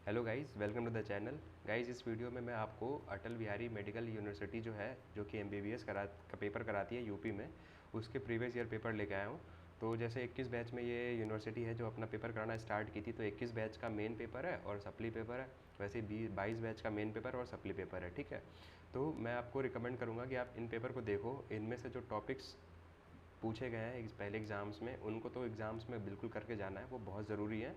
Hello guys, welcome to the channel. Guys, इस video में मैं आपको अटल बिहारी मेडिकल यूनिवर्सिटी जो है, जो कि एमबीबीएस का पेपर कराती है यूपी में, उसके प्रीवियस ईयर पेपर लेके आया हूँ। तो जैसे 21 बैच में ये यूनिवर्सिटी है जो अपना पेपर कराना स्टार्ट की थी, तो 21 बैच का मेन पेपर है और सप्ली पेपर है। वैसे 22 बैच का मेन पेपर और सप्ली पेपर है, ठीक है। तो मैं आपको रिकमेंड करूँगा कि आप इन पेपर को देखो। इनमें से जो टॉपिक्स पूछे गए हैं पहले एग्ज़ाम्स में, उनको तो एग्ज़ाम्स में बिल्कुल करके जाना है, वो बहुत ज़रूरी है,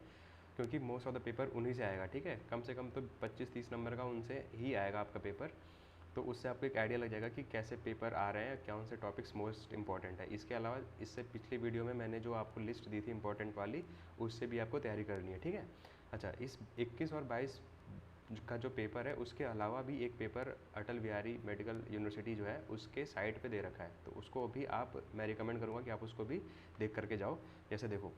क्योंकि मोस्ट ऑफ द पेपर उन्हीं से आएगा, ठीक है। कम से कम तो 25-30 नंबर का उनसे ही आएगा आपका पेपर। तो उससे आपको एक आइडिया लग जाएगा कि कैसे पेपर आ रहे हैं, कौन से टॉपिक्स मोस्ट इंपॉर्टेंट है। इसके अलावा इससे पिछली वीडियो में मैंने जो आपको लिस्ट दी थी इंपॉर्टेंट वाली, उससे भी आपको तैयारी करनी है, ठीक है। अच्छा, इस 21 और 22 का जो पेपर है, उसके अलावा भी एक paper Atal Bihari medical university जो है उसके साइट पे दे रखा है, तो उसको भी मैं रिकमेंड करूँगा कि आप उसको भी देख करके जाओ। जैसे देखो,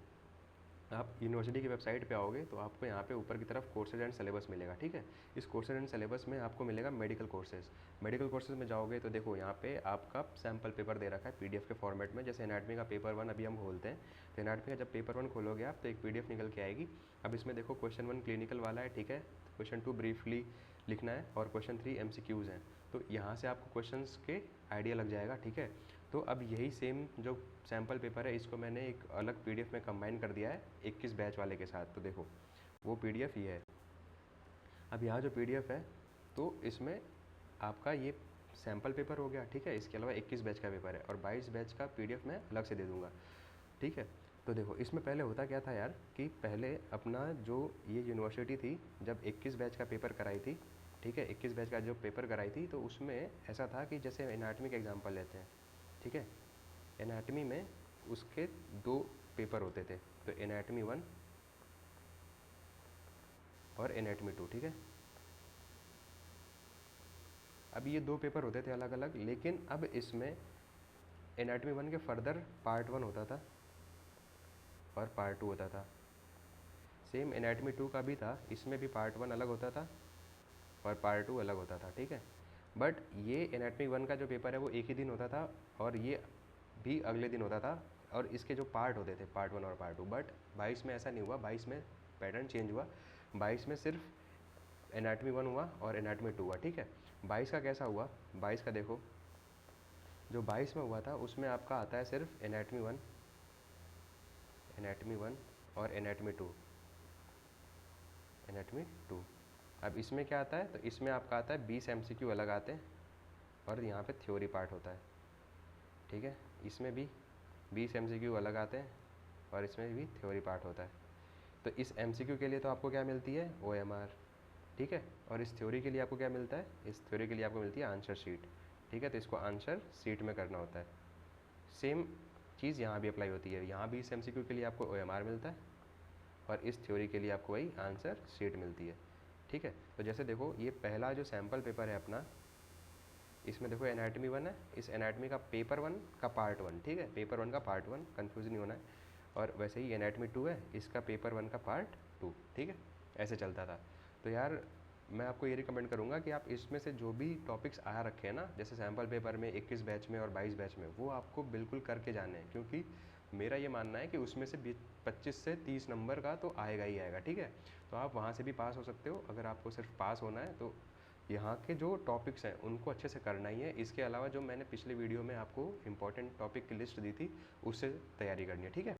आप यूनिवर्सिटी की वेबसाइट पे आओगे तो आपको यहाँ पे ऊपर की तरफ कोर्सेज एंड सिलेबस मिलेगा, ठीक है। इस कोर्सेज एंड सिलेबस में आपको मिलेगा मेडिकल कोर्सेज। मेडिकल कोर्सेज में जाओगे तो देखो, यहाँ पे आपका सैम्पल पेपर दे रखा है पीडीएफ के फॉर्मेट में। जैसे एनाटमी का पेपर 1 अभी हम खोलते हैं, तो एनाटमी का जब पेपर 1 खोलोगे आप, तो एक पीडीएफ निकल के आएगी। अब इसमें देखो, क्वेश्चन 1 क्लिनिकल वाला है, ठीक है। क्वेश्चन 2 ब्रीफली लिखना है और क्वेश्चन 3 एमसीक्यूज़ हैं। तो यहाँ से आपको क्वेश्चंस के आइडिया लग जाएगा, ठीक है। तो अब यही सेम जो सैम्पल पेपर है, इसको मैंने एक अलग पीडीएफ में कंबाइन कर दिया है 21 बैच वाले के साथ। तो देखो, वो पीडीएफ ये है। अब यहाँ जो पीडीएफ है, तो इसमें आपका ये सैम्पल पेपर हो गया, ठीक है। इसके अलावा 21 बैच का पेपर है और 22 बैच का पीडीएफ मैं अलग से दे दूँगा, ठीक है। तो देखो, इसमें पहले होता क्या था यार, कि पहले अपना जो ये यूनिवर्सिटी थी, जब 21 बैच का पेपर कराई थी, ठीक है, 21 बैच का जो पेपर कराई थी, तो उसमें ऐसा था कि जैसे एनाटमी का एग्जाम्पल लेते हैं, ठीक है। एनाटमी में उसके 2 पेपर होते थे, तो एनाटमी 1 और एनाटमी 2, ठीक है। अब ये 2 पेपर होते थे अलग अलग, लेकिन अब इसमें एनाटमी 1 के फर्दर पार्ट 1 होता था और पार्ट 2 होता था। सेम एनाटमी 2 का भी था, इसमें भी पार्ट 1 अलग होता था और पार्ट 2 अलग होता था, ठीक है। बट ये एनाटमी 1 का जो पेपर है वो एक ही दिन होता था और ये भी अगले दिन होता था, और इसके जो पार्ट होते थे, पार्ट 1 और पार्ट 2। बट 22 में ऐसा नहीं हुआ, 22 में पैटर्न चेंज हुआ। 22 में सिर्फ एनाटमी 1 हुआ और एनाटमी 2 हुआ, ठीक है। 22 का कैसा हुआ, 22 का देखो, जो 22 में हुआ था उसमें आपका आता है सिर्फ एनाटमी 1 और एनाटमी 2। एनाटमी 2। अब इसमें क्या आता है, तो इसमें आपका आता है 20 एमसीक्यू अलग आते हैं और यहाँ पे थ्योरी पार्ट होता है, ठीक है। इसमें भी 20 एमसीक्यू अलग आते हैं और इसमें भी थ्योरी पार्ट होता है। तो इस एमसीक्यू के लिए तो आपको क्या मिलती है, ओएमआर, ठीक है। और इस थ्योरी के लिए आपको क्या मिलता है, इस थ्योरी के लिए आपको मिलती है आंसर शीट, ठीक है। तो इसको आंसर शीट में करना होता है। सेम चीज़ यहाँ भी अप्लाई होती है। यहाँ भी इस एमसीक्यू के लिए आपको ओएमआर मिलता है और इस थ्योरी के लिए आपको वही आंसर शीट मिलती है, ठीक है। तो जैसे देखो, ये पहला जो सैम्पल पेपर है अपना, इसमें देखो एनाटमी 1 है, इस एनाटमी का पेपर 1 का पार्ट 1, ठीक है, पेपर 1 का पार्ट 1, कन्फ्यूज़ नहीं होना है। और वैसे ही एनाटमी 2 है, इसका पेपर 1 का पार्ट 2, ठीक है। ऐसे चलता था। तो यार, मैं आपको ये रिकमेंड करूँगा कि आप इसमें से जो भी टॉपिक्स आ रखे हैं ना, जैसे सैम्पल पेपर में 21 बैच में और 22 बैच में, वो आपको बिल्कुल करके जाने हैं, क्योंकि मेरा ये मानना है कि उसमें से 25 से 30 नंबर का तो आएगा ही आएगा, ठीक है। तो आप वहाँ से भी पास हो सकते हो। अगर आपको सिर्फ पास होना है तो यहाँ के जो टॉपिक्स हैं उनको अच्छे से करना ही है। इसके अलावा जो मैंने पिछले वीडियो में आपको इंपॉर्टेंट टॉपिक की लिस्ट दी थी, उससे तैयारी करनी है, ठीक है।